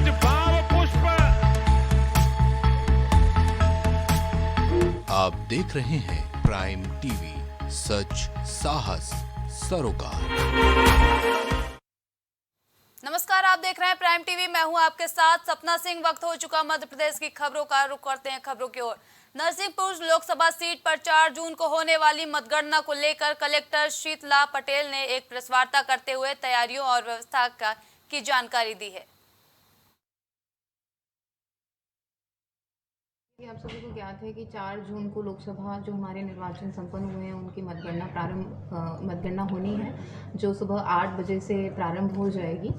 आज भाव पुष्प। आप देख रहे हैं प्राइम टीवी, सच साहस सरोकार। नमस्कार, आप देख रहे हैं प्राइम टीवी। मैं हूं आपके साथ सपना सिंह। वक्त हो चुका मध्य प्रदेश की खबरों का। रुख करते हैं खबरों की ओर। नरसिंहपुर लोकसभा सीट पर 4 जून को होने वाली मतगणना को लेकर कलेक्टर शीतला पटेल ने एक प्रेस वार्ता करते हुए तैयारियों और व्यवस्था की जानकारी दी है। आप सभी को ज्ञात है कि 4 जून को लोकसभा जो हमारे निर्वाचन संपन्न हुए हैं उनकी मतगणना होनी है, जो सुबह 8 बजे से प्रारंभ हो जाएगी।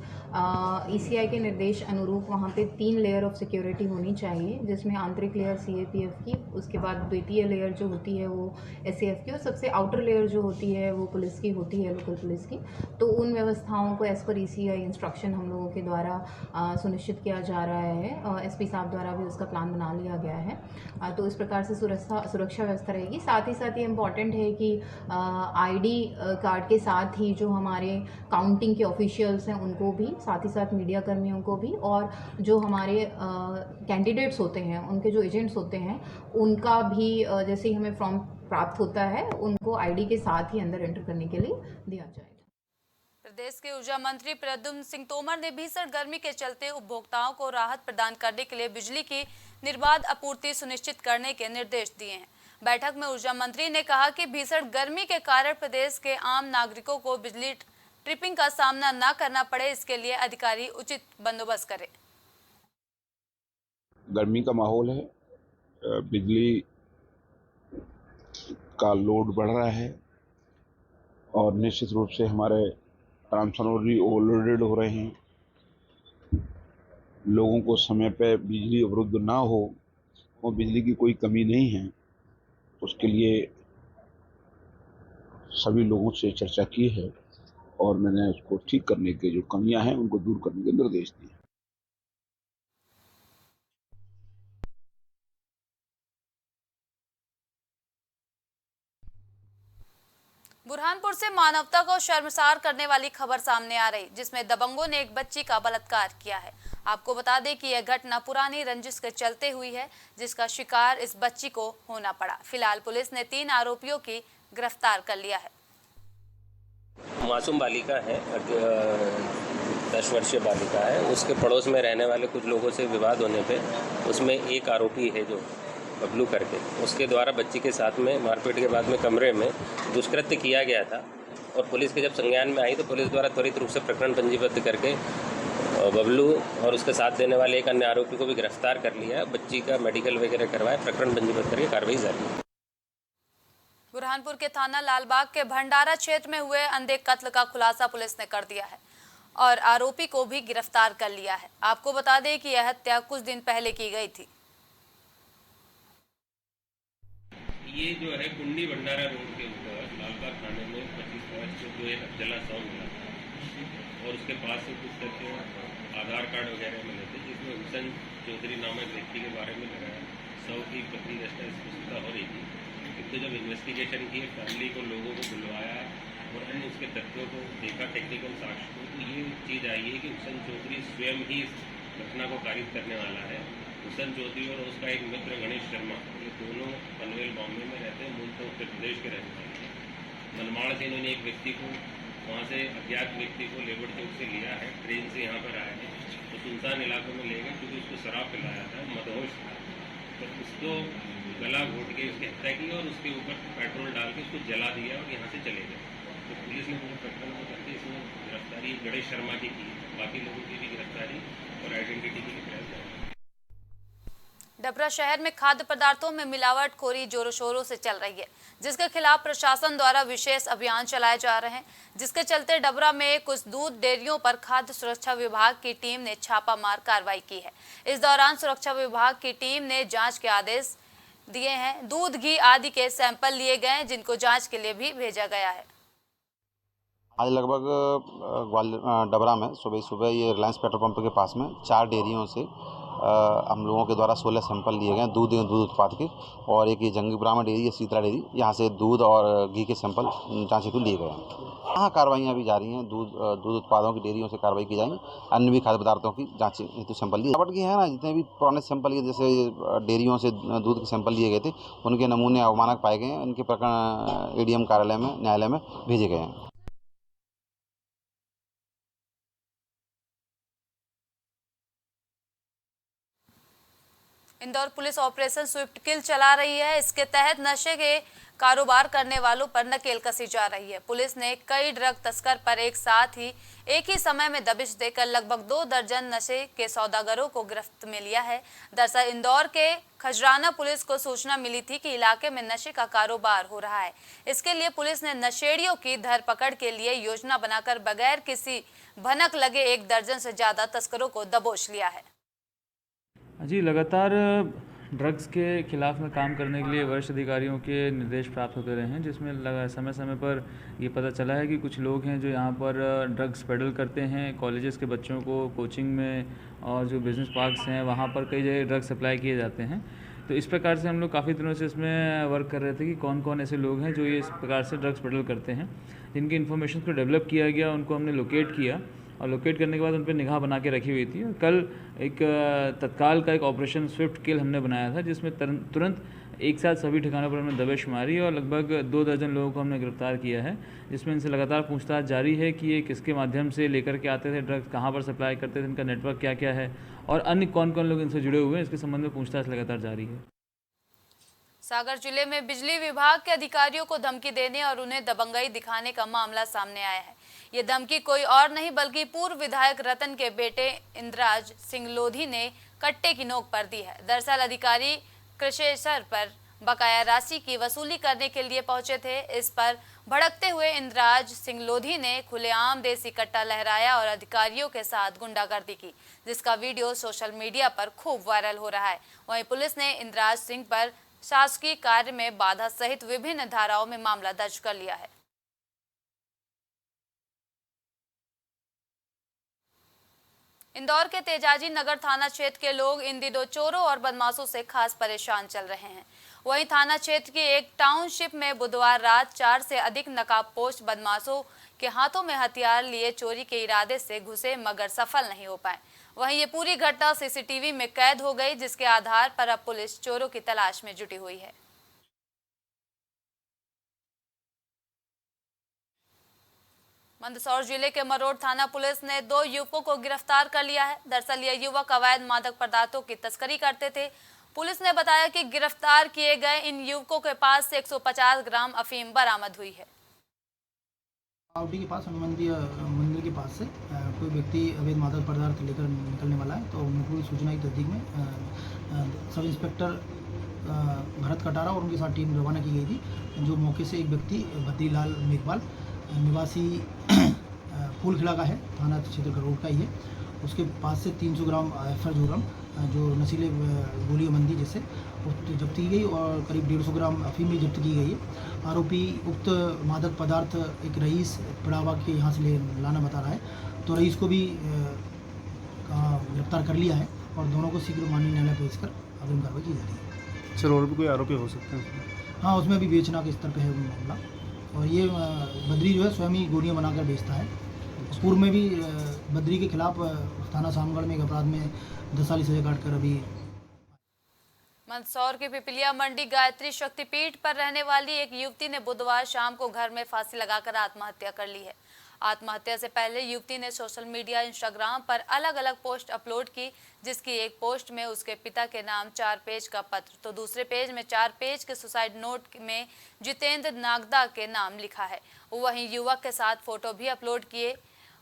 ईसीआई के निर्देश अनुरूप वहाँ पे 3 लेयर ऑफ सिक्योरिटी होनी चाहिए, जिसमें आंतरिक लेयर सीएपीएफ की, उसके बाद द्वितीय लेयर जो होती है वो एसएएफ की, और सबसे आउटर लेयर जो होती है वो पुलिस की होती है, लोकल पुलिस की। तो उन व्यवस्थाओं को एज पर ईसीआई इंस्ट्रक्शन हम लोगों के द्वारा सुनिश्चित किया जा रहा है। एसपी साहब द्वारा भी उसका प्लान बना लिया गया है। तो इस प्रकार से सुरक्षा व्यवस्था रहेगी। साथ ही ये इम्पॉर्टेंट है कि आईडी कार्ड के साथ ही जो हमारे काउंटिंग के ऑफिशियल्स हैं उनको भी, साथ ही साथ मीडिया कर्मियों को भी, और जो हमारे कैंडिडेट्स होते हैं उनके जो एजेंट्स होते हैं उनका भी जैसे ही हमें फॉर्म प्राप्त होता है उनको आईडी के साथ ही अंदर एंटर करने के लिए दिया जाएगा। प्रदेश के ऊर्जा मंत्री प्रद्युम्न सिंह तोमर ने भीषण गर्मी के चलते उपभोक्ताओं को राहत प्रदान करने के लिए बिजली की निर्बाध आपूर्ति सुनिश्चित करने के निर्देश दिए हैं। बैठक में ऊर्जा मंत्री ने कहा कि भीषण गर्मी के कारण प्रदेश के आम नागरिकों को बिजली ट्रिपिंग का सामना न करना पड़े, इसके लिए अधिकारी उचित बंदोबस्त करें। गर्मी का माहौल है, बिजली का लोड बढ़ रहा है और निश्चित रूप से हमारे ट्रांसफार्मर भी ओवरलोडेड हो रहे हैं। लोगों को समय पे बिजली अवरुद्ध ना हो और बिजली की कोई कमी नहीं है, उसके लिए सभी लोगों से चर्चा की है और मैंने उसको ठीक करने के जो कमियां हैं उनको दूर करने के निर्देश दिए। बुरहानपुर से मानवता को शर्मसार करने वाली खबर सामने आ रही, जिसमें दबंगों ने एक बच्ची का बलात्कार किया है। आपको बता दें कि यह घटना पुरानी रंजिश के चलते हुई है, जिसका शिकार इस बच्ची को होना पड़ा। फिलहाल पुलिस ने 3 आरोपियों की गिरफ्तार कर लिया है। मासूम बालिका है, 10 वर्षीय बालिका है। उसके पड़ोस में रहने वाले कुछ लोगों से विवाद होने पे उसमें एक आरोपी है जो बबलू करके, उसके द्वारा बच्ची के साथ में मारपीट के बाद में कमरे में दुष्कृत्य किया गया था। और पुलिस के जब संज्ञान में आई तो पुलिस द्वारा त्वरित रूप से प्रकरण पंजीबद्ध करके बबलू और उसके साथ देने वाले एक अन्य आरोपी को भी गिरफ्तार कर लिया। बच्ची का मेडिकल वगैरह करवाया, प्रकरण पंजीबद्ध करके कार्रवाई जारी है। बुरहानपुर के थाना लालबाग के भंडारा क्षेत्र में हुए अंधे कत्ल का खुलासा पुलिस ने कर दिया है और आरोपी को भी गिरफ्तार कर लिया है। आपको बता दें कि यह हत्या कुछ दिन पहले की गई थी। ये जो है कुंडी भंडारा रोड के ऊपर लालबाग थाने में 25 मार्च को जो एक अफजला शव मिला था और उसके पास से कुछ तथ्य आधार कार्ड वगैरह मिले थे, जिसमें हुसैन चौधरी नामक व्यक्ति के बारे में लगाया शव की पत्नी दस्ता स्पष्टता हो रही थी। तो जब इन्वेस्टिगेशन की, फैमिली को, लोगों को बुलवाया और अन्य उसके तथ्यों को देखा, टेक्निकल साक्ष्य को, तो ये चीज़ आई है कि हुसैन चौधरी स्वयं ही इस घटना को कारित करने वाला है। हुसैन चौधरी और उसका एक मित्र गणेश शर्मा, ये दोनों पनवेल बॉम्बे में रहते हैं, मूलतः उत्तर प्रदेश के रहने वाले हैं। मनमाड़ से इन्होंने एक व्यक्ति को, वहाँ से अज्ञात व्यक्ति को लेबर चौक से लिया है, ट्रेन से यहाँ पर आए हैं, तो सुनसान इलाकों में ले गए क्योंकि उसको शराब पिलाया था, मदहोश था। तो उसको गला घोट के उसकी हत्या की और उसके ऊपर पेट्रोल डाल के उसको जला दिया और यहाँ से चले गए। तो पुलिस ने पूरे प्रकरण को करके इसमें गिरफ्तारी गणेश शर्मा की है। बाकी लोगों की भी गिरफ्तारी और आइडेंटिटी की प्रयास जारी है। डबरा शहर में खाद्य पदार्थों में मिलावटखोरी जोरों शोरों से चल रही है, जिसके खिलाफ प्रशासन द्वारा विशेष अभियान चलाए जा रहे हैं, जिसके चलते डबरा में कुछ दूध डेयरियों पर खाद्य सुरक्षा विभाग की टीम ने छापामार कार्रवाई की है। इस दौरान सुरक्षा विभाग की टीम ने जांच के आदेश दिए हैं। दूध, घी आदि के सैंपल लिए गए, जिनको जांच के लिए भी भेजा गया है। आज लगभग डबरा में सुबह ये रिलायंस पेट्रोल पंप के पास में 4 डेयरियों से हम लोगों के द्वारा 16 सैंपल लिए गए दूध उत्पाद के, और एक ये जंगीपुरा में डेयरी है, शीतला डेयरी, यहाँ से दूध और घी के सैंपल जांच हेतु लिए गए हैं। हाँ, कार्रवाइयाँ भी जारी हैं। दूध उत्पादों की डेयरियों से कार्रवाई की जाएगी। अन्य भी खाद्य पदार्थों की जांच हेतु सैंपल लिए की है ना, जितने भी पुराने सैंपल लिए, जैसे डेयरियों से दूध के सैंपल लिए गए थे, उनके नमूने अवमानक पाए गए हैं। इनके प्रकरण एडीएम कार्यालय में, न्यायालय में भेजे गए हैं। इंदौर पुलिस ऑपरेशन स्विफ्ट किल चला रही है। इसके तहत नशे के कारोबार करने वालों पर नकेल कसी जा रही है। पुलिस ने कई ड्रग तस्कर पर एक ही समय में दबिश देकर लगभग 2 दर्जन नशे के सौदागरों को गिरफ्त में लिया है। दरअसल इंदौर के खजराना पुलिस को सूचना मिली थी कि इलाके में नशे का कारोबार हो रहा है। इसके लिए पुलिस ने नशेड़ियों की धरपकड़ के लिए योजना बनाकर बगैर किसी भनक लगे 1 दर्जन से ज्यादा तस्करों को दबोच लिया है। जी, लगातार ड्रग्स के खिलाफ में काम करने के लिए वरिष्ठ अधिकारियों के निर्देश प्राप्त होते रहे हैं, जिसमें समय समय पर ये पता चला है कि कुछ लोग हैं जो यहाँ पर ड्रग्स पेडल करते हैं। कॉलेजेस के बच्चों को कोचिंग में और जो बिज़नेस पार्क्स हैं वहाँ पर कई जगह ड्रग्स सप्लाई किए जाते हैं। तो इस प्रकार से हम लोग काफ़ी दिनों से इसमें वर्क कर रहे थे कि कौन कौन ऐसे लोग हैं जो ये इस प्रकार से ड्रग्स पेडल करते हैं। जिनकी इन्फॉर्मेशन को डेवलप किया गया, उनको हमने लोकेट किया और लोकेट करने के बाद उन पर निगाह बना के रखी हुई थी। और कल एक तत्काल का एक ऑपरेशन स्विफ्ट किल हमने बनाया था, जिसमें तुरंत एक साथ सभी ठिकानों पर हमने दबिश मारी और लगभग 2 दर्जन लोगों को हमने गिरफ्तार किया है। जिसमें इनसे लगातार पूछताछ जारी है कि ये किसके माध्यम से लेकर के आते थे ड्रग्स, कहाँ पर सप्लाई करते थे, इनका नेटवर्क क्या क्या है और अन्य कौन कौन लोग इनसे जुड़े हुए हैं, इसके संबंध में पूछताछ लगातार जारी है। सागर जिले में बिजली विभाग के अधिकारियों को धमकी देने और उन्हें दबंगई दिखाने का मामला सामने आया है। ये धमकी कोई और नहीं बल्कि पूर्व विधायक रतन के बेटे इंद्राज सिंह लोधी ने कट्टे की नोक पर दी है। दरअसल अधिकारी क्रशेसर पर बकाया राशि की वसूली करने के लिए पहुंचे थे। इस पर भड़कते हुए इंद्राज सिंह लोधी ने खुलेआम देसी कट्टा लहराया और अधिकारियों के साथ गुंडागर्दी की, जिसका वीडियो सोशल मीडिया पर खूब वायरल हो रहा है। वहीं पुलिस ने इंद्राज सिंह पर शासकीय कार्य में बाधा सहित विभिन्न धाराओं में मामला दर्ज कर लिया है। इंदौर के तेजाजी नगर थाना क्षेत्र के लोग इन दिनों चोरों और बदमाशों से खास परेशान चल रहे हैं। वहीं थाना क्षेत्र की एक टाउनशिप में बुधवार रात 4 से अधिक नकाबपोश बदमाशों के हाथों में हथियार लिए चोरी के इरादे से घुसे, मगर सफल नहीं हो पाए। वहीं ये पूरी घटना सीसीटीवी में कैद हो गई, जिसके आधार पर अब पुलिस चोरों की तलाश में जुटी हुई है। मंदसौर जिले के मरोड़ थाना पुलिस ने 2 युवकों को गिरफ्तार कर लिया है। दरअसल ये युवक अवैध मादक पदार्थों की तस्करी करते थे। पुलिस ने बताया कि गिरफ्तार किए गए इन युवकों के पास से 150 ग्राम अफीम बरामद हुई है। आवटी के पास हनुमंती मंदिर के पास से कोई व्यक्ति अवैध मादक पदार्थ लेकर निकलने वाला है, तो पूरी सूचना की तस्दीक में सब इंस्पेक्टर भरत कटारा और उनके साथ टीम रवाना की गई थी। जो मौके से एक व्यक्ति बद्रीलाल मेघवाल निवासी फूलखिला का है, थाना क्षेत्र गरोड़ का ही है, उसके पास से 300 ग्राम एफर जो नशीले गोलियों बंदी जैसे जब्त की गई और करीब 150 ग्राम अफीम भी जब्त की गई है। आरोपी उक्त मादक पदार्थ एक रईस पिड़ावा के यहाँ से लाना बता रहा है, तो रईस को भी गिरफ्तार कर लिया है और दोनों को शीघ्र माननीय न्यायालय पेश कर अग्रिम कार्रवाई की जाती है। सर, और भी कोई आरोपी हो सकते हैं? हाँ, उसमें भी बेचना के स्तर पे है मामला, और ये बद्री जो है स्वयं ही गोलियाँ बनाकर बेचता है। पूर्व में भी बद्री के खिलाफ थाना सामगढ़ में एक अपराध में 10 साल की सजा काट कर अभी। मंदसौर के पिपलिया मंडी गायत्री शक्तिपीठ पर रहने वाली एक युवती ने बुधवार शाम को घर में फांसी लगाकर आत्महत्या कर ली है। आत्महत्या से पहले युवती ने सोशल मीडिया इंस्टाग्राम पर अलग अलग पोस्ट अपलोड की, जिसकी एक पोस्ट में उसके पिता के नाम 4 पेज का पत्र, तो दूसरे पेज में 4 पेज के सुसाइड नोट में जितेंद्र नागदा के नाम लिखा है। वहीं युवक के साथ फोटो भी अपलोड किए।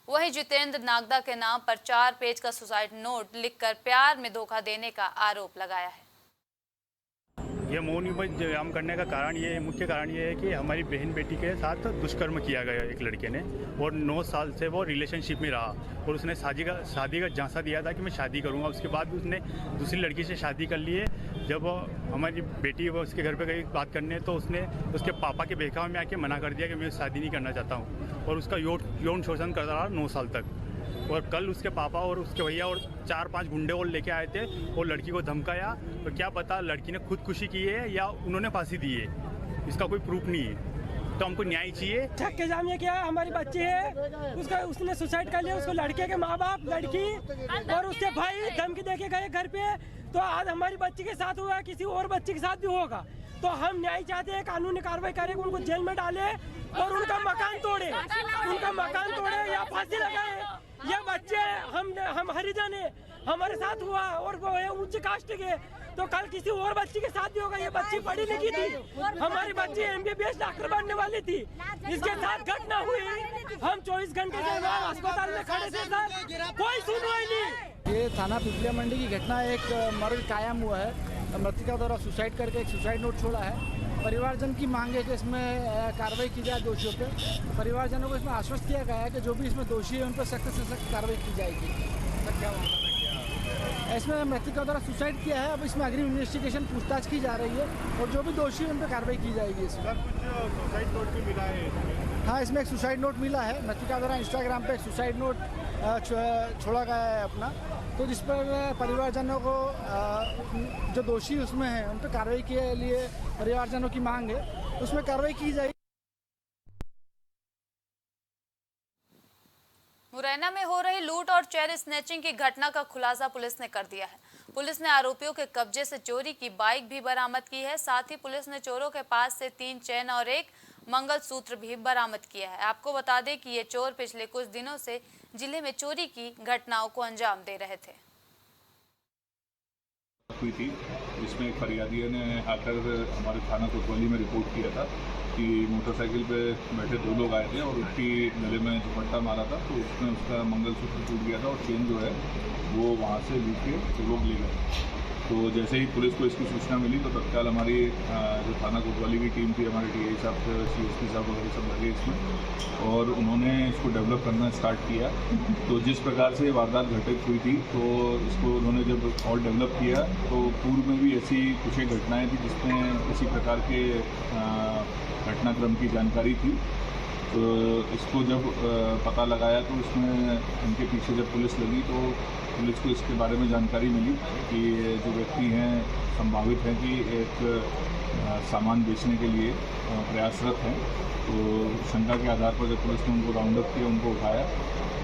वहीं जितेंद्र नागदा के नाम पर 4 पेज का सुसाइड नोट लिखकर प्यार में धोखा देने का आरोप लगाया है। ये मौन विराम करने का कारण ये मुख्य कारण ये है कि हमारी बहन बेटी के साथ दुष्कर्म किया गया एक लड़के ने, और 9 साल से वो रिलेशनशिप में रहा और उसने शादी का झांसा दिया था कि मैं शादी करूंगा। उसके बाद भी उसने दूसरी लड़की से शादी कर ली है। जब हमारी बेटी वो उसके घर पे गई बात करने, तो उसने उसके पापा के बहकावे में आके मना कर दिया कि मैं शादी नहीं करना चाहता हूँ, और उसका यौन शोषण करता रहा 9 साल तक। और कल उसके पापा और उसके भैया और 4-5 गुंडे और लेके आए थे और लड़की को धमकाया। तो क्या पता लड़की ने खुदकुशी की है या उन्होंने फांसी दी है, इसका कोई प्रूफ नहीं है। तो हमको न्याय चाहिए। शक के जाम ये क्या है, हमारी बच्ची है, उसने सुसाइड कर लिया, उसको लड़के के माँ बाप, लड़की और उसके भाई धमकी देके गए घर पे। तो आज हमारी बच्ची के साथ हुआ, किसी और बच्ची के साथ भी होगा। तो हम न्याय चाहते हैं, कानूनी कार्रवाई करें, उनको जेल में डाले और उनका मकान तोड़े या फांसी लगाए। ये बच्चे हम हरिजन है, हमारे साथ हुआ और वो है उच्च कास्ट के, तो कल किसी और बच्ची के साथ भी होगा। ये बच्ची पढ़ी लिखी थी, हमारी बच्ची MBBS डॉक्टर बनने वाली थी, इसके साथ घटना हुई। हम 24 घंटे से अस्पताल में खड़े थे सर, कोई सुनवाई नहीं। ये थाना पिपलिया मंडी की घटना, एक मर्डर कायम हुआ है। मृतका द्वारा सुसाइड करके एक सुसाइड नोट छोड़ा है। परिवारजन की मांग है कि इसमें कार्रवाई की जाए दोषियों पे। परिवारजनों को इसमें आश्वस्त किया गया है कि जो भी इसमें दोषी है उन पर सख्त से सख्त कार्रवाई की जाएगी। इसमें मृतका द्वारा सुसाइड किया है, अब इसमें अग्रिम इन्वेस्टिगेशन पूछताछ की जा रही है और जो भी दोषी है उन पर कार्रवाई की जाएगी। इसमें सुसाइड नोट भी मिला है। हाँ, इसमें एक सुसाइड नोट मिला है। मृतका द्वारा इंस्टाग्राम पे एक सुसाइड नोट छोड़ा गया है अपना, तो जिस पर परिवारजनों को जो दोषी उसमें हैं उन पर कार्रवाई के लिए परिवारजनों की मांग है, उसमें कार्रवाई की जाएगी। मुरैना में हो रही लूट और चेन स्नैचिंग की घटना का खुलासा पुलिस ने कर दिया है। पुलिस ने आरोपियों के कब्जे से चोरी की बाइक भी बरामद की है। साथ ही पुलिस ने चोरों के पास से 3 चेन और 1 मंगलसूत्र भी बरामद किया है। आपको बता दें कि ये चोर पिछले कुछ दिनों से जिले में चोरी की घटनाओं को अंजाम दे रहे थे। हुई थी, जिसमें एक फरियादी ने आकर हमारे थाना कोतवाली में रिपोर्ट किया था कि मोटरसाइकिल पे बैठे 2 लोग आए थे और उसकी गले में दुपट्टा मारा था, तो उसमें उसका मंगलसूत्र टूट गया था और चेन जो है वो वहाँ से लूट के वो लोग ले गए। तो जैसे ही पुलिस को इसकी सूचना मिली तो तत्काल हमारी जो थाना कोतवाली की टीम थी, हमारे TI साहब, CSP साहब वगैरह सब लगे इसमें और उन्होंने इसको डेवलप करना स्टार्ट किया। तो जिस प्रकार से वारदात घटित हुई थी तो इसको उन्होंने जब और डेवलप किया तो पूर्व में भी ऐसी कुछ एक घटनाएँ थी जिसमें इसी प्रकार के घटनाक्रम की जानकारी थी। तो इसको जब पता लगाया तो इसमें इनके पीछे जब पुलिस लगी तो पुलिस को इसके बारे में जानकारी मिली कि जो व्यक्ति हैं संभावित हैं कि एक सामान बेचने के लिए प्रयासरत हैं। तो शंका के आधार पर जब पुलिस ने उनको राउंड अप किया, उनको उठाया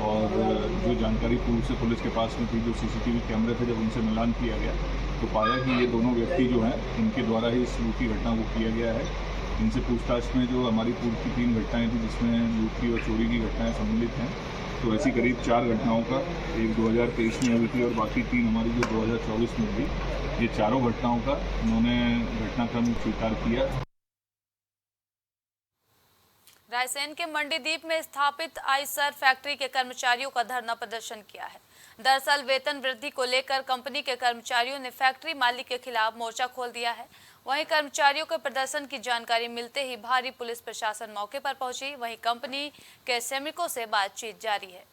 और जो जानकारी पूर्व से पुलिस के पास में थी, जो CCTV कैमरे थे, जब उनसे मिलान किया गया तो पाया कि ये दोनों व्यक्ति जो हैं इनके द्वारा ही इस लूट की घटना को किया गया है। इनसे पूछताछ में जो हमारी पूर्व की 3 घटनाएँ थी जिसमें लूट की और चोरी की घटनाएँ सम्मिलित हैं, तो ऐसी करीब 4 घटनाओं का, एक 2023 में हुई थी और बाकी 3 हमारी जो 2024 में हुई, ये चारों घटनाओं का उन्होंने घटनाक्रम स्वीकार किया। रायसेन के मंडीदीप में स्थापित आइसर फैक्ट्री के कर्मचारियों का धरना प्रदर्शन किया है। दरअसल वेतन वृद्धि को लेकर कंपनी के कर्मचारियों ने फैक्ट्री मालिक के खिलाफ मोर्चा खोल दिया है। वहीं कर्मचारियों के प्रदर्शन की जानकारी मिलते ही भारी पुलिस प्रशासन मौके पर पहुंची। वहीं कंपनी के श्रमिकों से बातचीत जारी है।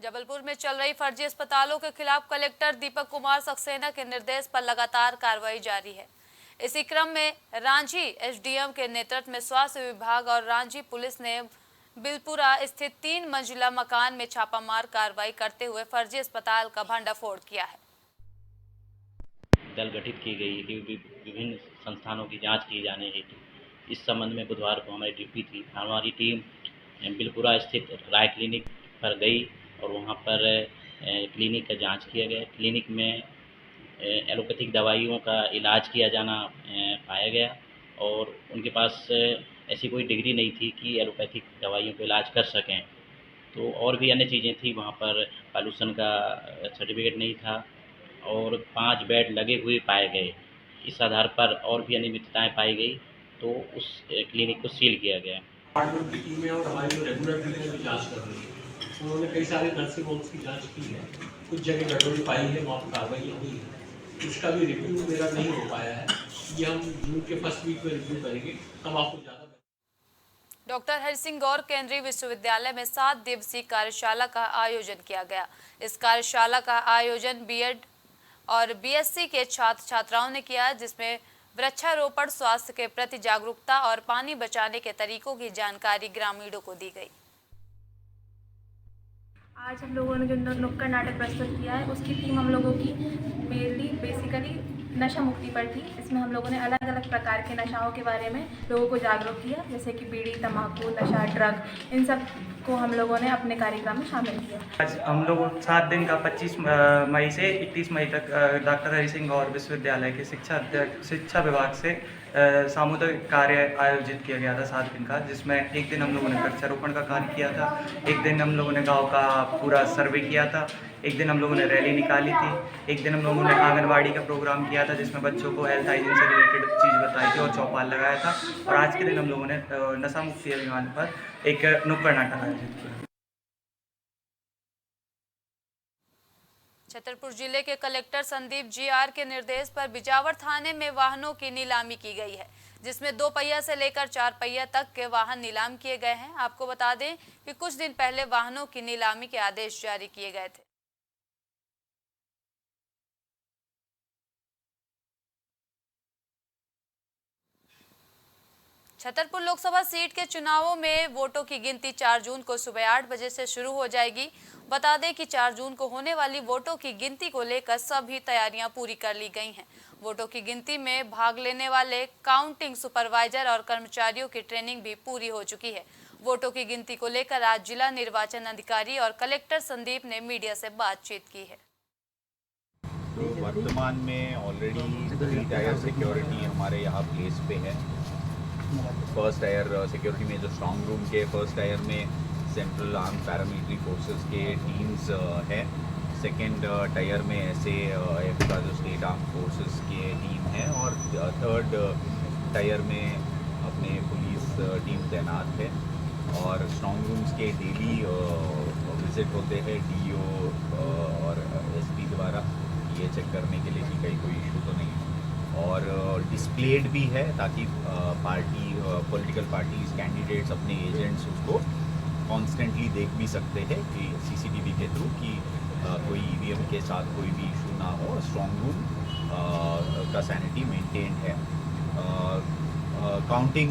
जबलपुर में चल रही फर्जी अस्पतालों के खिलाफ कलेक्टर दीपक कुमार सक्सेना के निर्देश पर लगातार कार्रवाई जारी है। इसी क्रम में रांझी SDM के नेतृत्व में स्वास्थ्य विभाग और रांझी पुलिस ने बिलपुरा स्थित 3 मंजिला मकान में छापामार कार्रवाई करते हुए फर्जी अस्पताल का भंडाफोड़ किया है। दल गठित की गई है कि विभिन्न संस्थानों की जांच की जाने हेतु। इस संबंध में बुधवार को हमारी ड्यूटी थी। हमारी टीम बिलपुरा स्थित राय क्लिनिक पर गई और वहां पर क्लिनिक का जांच किया गया। क्लिनिक में एलोपैथिक दवाइयों का इलाज किया जाना पाया गया और उनके पास ऐसी कोई डिग्री नहीं थी कि एलोपैथिक दवाइयों का इलाज कर सकें। तो और भी अन्य चीज़ें थी, वहाँ पर पॉल्यूशन का सर्टिफिकेट नहीं था और 5 बेड लगे हुए पाए गए। इस आधार पर और भी अनियमितताएं पाई गई तो उस क्लिनिक को सील किया गया। डिपार्टमेंट की टीमें और हमारी जो रेगुलर टीमें जो जाँच कर रही है उन्होंने कई सारे नर्सिंग होम्स की जाँच की है। कुछ जगह गड़बड़ी पाई है, वहाँ पर कार्रवाई हुई है। उसका भी रिव्यू मेरा नहीं हो पाया है, ये हम जून के फर्स्ट वीक में रिव्यू करेंगे, तब आपको ज़्यादा। डॉक्टर हरि सिंह गौर केंद्रीय विश्वविद्यालय में 7 दिवसीय कार्यशाला का आयोजन किया गया। इस कार्यशाला का आयोजन B.Ed और BSc के छात्र छात्राओं ने किया, जिसमें वृक्षारोपण, स्वास्थ्य के प्रति जागरूकता और पानी बचाने के तरीकों की जानकारी ग्रामीणों को दी गई। आज हम लोगों ने जो नुक्कड़ नाटक प्रस्तुत किया है उसकी थीम हम लोगों की मेनली बेसिकली नशा मुक्ति पर थी। इसमें हम लोगों ने अलग अलग प्रकार के नशाओं के बारे में लोगों को जागरूक किया, जैसे कि बीड़ी, तंबाकू, नशा, ड्रग, इन सब को हम लोगों ने अपने कार्यक्रम में शामिल किया। आज हम लोग 7 दिन का 25 मई से 31 मई तक डॉक्टर हरि सिंह और विश्वविद्यालय के शिक्षा विभाग से सामुदायिक कार्य आयोजित किया गया था 7 दिन का, जिसमें एक दिन हम लोगों ने वृक्षारोपण का कार्य किया था, एक दिन हम लोगों ने गांव का पूरा सर्वे किया था, एक दिन हम लोगों ने रैली निकाली थी, एक दिन हम लोगों ने आंगनबाड़ी का प्रोग्राम किया था जिसमें बच्चों को हेल्थ हाइजीन से रिलेटेड चीज़ बताई थी और चौपाल लगाया था, और आज के दिन हम लोगों ने नशा मुक्ति अभियान पर एक नुक्कड़ नाटक आयोजित किया। छतरपुर जिले के कलेक्टर संदीप जी.आर. के निर्देश पर बिजावर थाने में वाहनों की नीलामी की गई है, जिसमें 2 पहिया से लेकर 4 पहिया तक के वाहन नीलाम किए गए हैं। आपको बता दें कि कुछ दिन पहले वाहनों की नीलामी के आदेश जारी किए गए थे। छतरपुर लोकसभा सीट के चुनावों में वोटों की गिनती 4 जून को सुबह 8 बजे से शुरू हो जाएगी। बता दें कि 4 जून को होने वाली वोटों की गिनती को लेकर सभी तैयारियां पूरी कर ली गई हैं। वोटों की गिनती में भाग लेने वाले काउंटिंग सुपरवाइजर और कर्मचारियों की ट्रेनिंग भी पूरी हो चुकी है। वोटों की गिनती को लेकर आज जिला निर्वाचन अधिकारी और कलेक्टर संदीप ने मीडिया से बातचीत की है। तो वर्तमान में ऑलरेडी 3 टायर सिक्योरिटी हमारे यहाँ प्लेस पे है। फर्स्ट टायर सिक्योरिटी में जो स्ट्रॉन्ग रूम के फर्स्ट टायर में सेंट्रल आर्म पैरामिलिट्री फोर्सेस के टीम्स है। सेकेंड टायर में SAF का जो स्टेट आर्म फोर्सेस के टीम है, और थर्ड टायर में अपने पुलिस टीम तैनात है। और स्ट्रॉन्ग रूम्स के डेली विजिट होते हैं DO और SP द्वारा, ये चेक करने के लिए कि कहीं कोई इशू तो नहीं है। और डिस्प्लेड भी है ताकि पॉलिटिकल पार्टीज कैंडिडेट्स अपने एजेंट्स उसको कॉन्स्टेंटली देख भी सकते हैं कि CCTV के थ्रू कि कोई EVM के साथ कोई भी इशू ना हो। स्ट्रॉन्ग रूम का सैनिटी मेंटेन है। काउंटिंग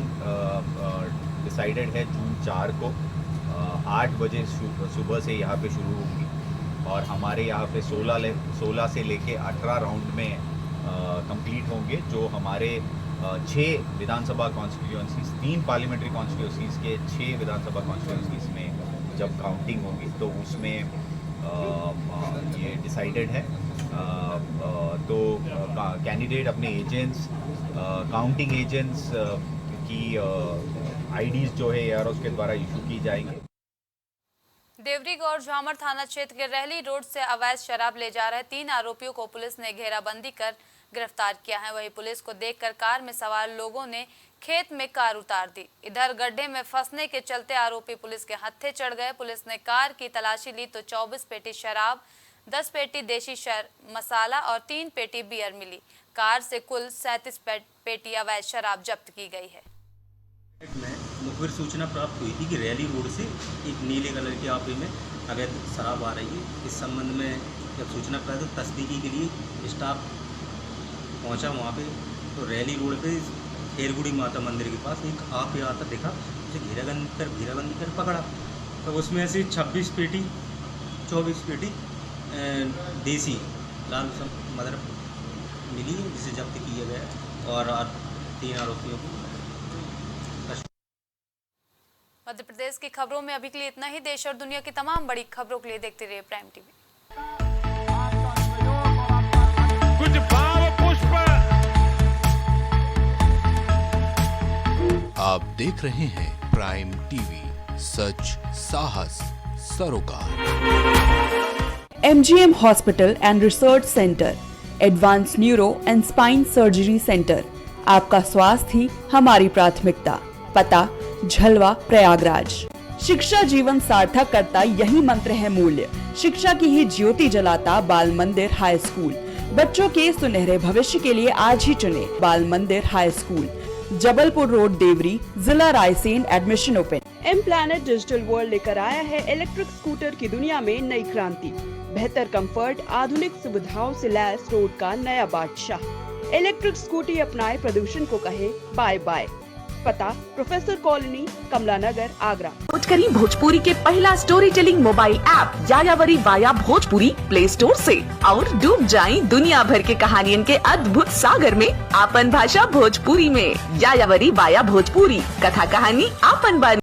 डिसाइडेड है जून 4 को 8 बजे सुबह से यहाँ पे शुरू होगी, और हमारे यहाँ पे 16 से लेके 18 राउंड में कंप्लीट होंगे, जो हमारे 6 विधानसभा कॉन्स्टिट्यूएंसीज, 3 पार्लियामेंट्री कॉन्स्टिट्यूएंसीज के 6 विधानसभा कॉन्स्टिट्यूएंसीज में जब काउंटिंग होगी तो उसमें ये डिसाइडेड है। तो कैंडिडेट अपने एजेंट्स, काउंटिंग एजेंट्स की IDs जो है AROs के द्वारा इशू की जाएंगे। देवरी गौर झामर थाना क्षेत्र के रहली रोड से अवैध शराब ले जा रहे 3 आरोपियों को पुलिस ने घेराबंदी कर गिरफ्तार किया है। वहीं पुलिस को देखकर कार में सवार लोगों ने खेत में कार उतार दी। इधर गड्ढे में फंसने के चलते आरोपी पुलिस के हत्थे चढ़ गए। पुलिस ने कार की तलाशी ली तो 24 पेटी शराब, 10 पेटी देशी मसाला और 3 पेटी बियर मिली। कार से कुल 37 पेटी अवैध शराब जब्त की गई है। मुखबिर सूचना प्राप्त हुई थी कि रैली रोड से एक नीले कलर के आपे में अवैध शराब आ रही है। इस संबंध में जब सूचना प्राप्त तो तस्दीकी के लिए स्टाफ पहुंचा वहाँ पे, तो रैली रोड पे खेरगुड़ी माता मंदिर के पास एक आपे आता दिखा, उसे घेराबंदी कर पकड़ा। तो उसमें से 26 पेटी 24 पेटी देसी लाल मदर मिली, जिसे जब्त किया गया और 3 आरोपियों को। मध्य प्रदेश की खबरों में अभी के लिए इतना ही। देश और दुनिया की तमाम बड़ी खबरों के लिए देखते रहिए प्राइम टीवी। कुछ भाव पुष्प। आप देख रहे हैं प्राइम टीवी, सच साहस सरोकार। MGM hospital and research centre, advance neuro and spine surgery centre. आपका स्वास्थ्य ही हमारी प्राथमिकता। पता झलवा प्रयागराज। शिक्षा जीवन सार्थक करता यही मंत्र है मूल्य। शिक्षा की ही ज्योति जलाता बाल मंदिर हाई स्कूल। बच्चों के सुनहरे भविष्य के लिए आज ही चुने Bal Mandir high school, Jabalpur road, Deori, जिला Raisen. Admission open. M planet digital world लेकर आया है इलेक्ट्रिक स्कूटर की दुनिया में नई क्रांति। बेहतर कंफर्ट, आधुनिक सुविधाओं से लैस रोड का नया बादशाह। इलेक्ट्रिक स्कूटी अपनाए, प्रदूषण को कहे बाय बाय। पता प्रोफेसर कॉलोनी, कमला नगर, आगरा। करी भोजपुरी के पहला story telling mobile app यायावरी via Bhojpuri play store से और डूब जाएं दुनिया भर के कहानियन के अद्भुत सागर में आपन भाषा भोजपुरी में। यायावरी वाया भोजपुरी, कथा कहानी आपन बानी।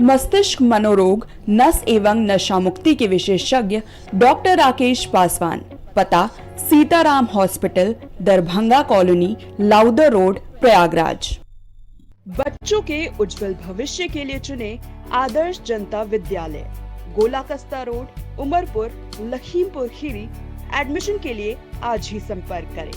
मस्तिष्क मनोरोग, नस एवं नशा मुक्ति के विशेषज्ञ डॉक्टर राकेश पासवान। पता Sitaram hospital, Darbhanga colony, Lowther road, Prayagraj. बच्चों के उज्जवल भविष्य के लिए चुने आदर्श जनता विद्यालय, गोला कस्ता रोड, उमरपुर, लखीमपुर खीरी। एडमिशन के लिए आज ही संपर्क करें।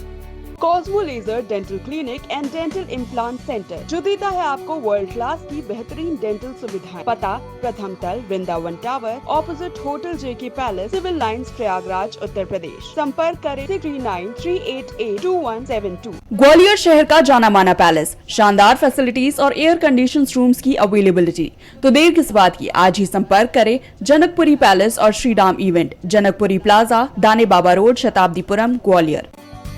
Cosmo laser dental clinic and dental implant centre, जो देता है आपको वर्ल्ड क्लास की बेहतरीन डेंटल सुविधाएं। पता प्रथम तल, वृंदावन टावर, ऑपोजिट होटल जेके palace, civil lines, Prayagraj, Uttar Pradesh. संपर्क करें 6393882172। ग्वालियर शहर का जाना माना पैलेस, शानदार फैसिलिटीज और एयर कंडीशन रूम्स की अवेलेबिलिटी। तो देर किस बात की, आज ही संपर्क करें। जनकपुरी पैलेस और श्रीराम इवेंट, जनकपुरी प्लाजा, दाने बाबा रोड, शताब्दीपुरम, ग्वालियर।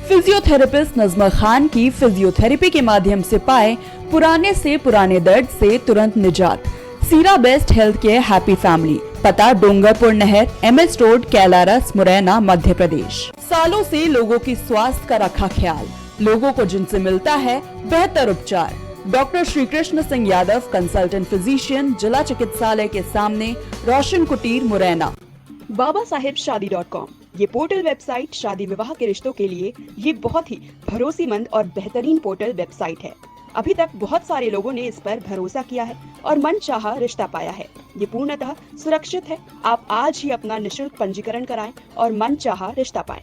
फिजियोथेरेपिस्ट नजमा खान की फिजियोथेरेपी के माध्यम से पाए पुराने से पुराने दर्द से तुरंत निजात। सीरा best health care happy family. पता डोंगरपुर नहर, MS रोड, कैलारस, मुरैना, मध्य प्रदेश। सालों से लोगों की स्वास्थ्य का रखा ख्याल, लोगों को जिनसे मिलता है बेहतर उपचार। Doctor Shri Krishna Singh Yadav, consultant physician, जिला चिकित्सालय के सामने, रोशन कुटीर, मुरैना। बाबा साहेब शादी.com, ये पोर्टल वेबसाइट शादी विवाह के रिश्तों के लिए ये बहुत ही भरोसेमंद और बेहतरीन पोर्टल वेबसाइट है। अभी तक बहुत सारे लोगों ने इस पर भरोसा किया है और मनचाहा रिश्ता पाया है। ये पूर्णतः सुरक्षित है। आप आज ही अपना निशुल्क पंजीकरण कराएं और मनचाहा रिश्ता पाएं।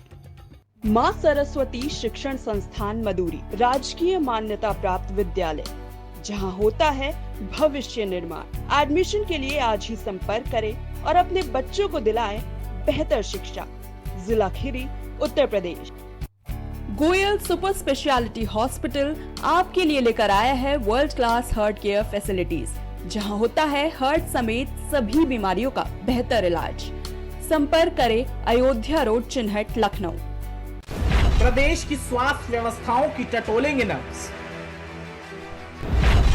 माँ सरस्वती शिक्षण संस्थान मदुरी, राजकीय मान्यता प्राप्त विद्यालय, जहाँ होता है भविष्य निर्माण। एडमिशन के लिए आज ही संपर्क करें और अपने बच्चों को दिलाएं बेहतर शिक्षा। जिला Kheri, Uttar Pradesh. Goyal super speciality hospital आपके लिए लेकर आया है world class heart care facilities, जहां होता है हार्ट समेत सभी बीमारियों का बेहतर इलाज। संपर्क करें अयोध्या रोड, चिन्हट, लखनऊ। प्रदेश की स्वास्थ्य व्यवस्थाओं की टटोलेंगे नब्ज।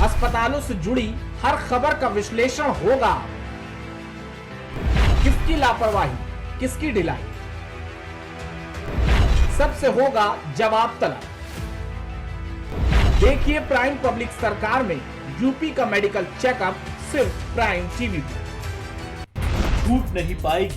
अस्पतालों से जुड़ी हर खबर का विश्लेषण होगा। किसकी लापरवाही, किसकी ढिलाई, सबसे होगा जवाब तलब। देखिए प्राइम पब्लिक सरकार में यूपी का मेडिकल चेकअप सिर्फ प्राइम टीवी पर। छूट नहीं पाएगी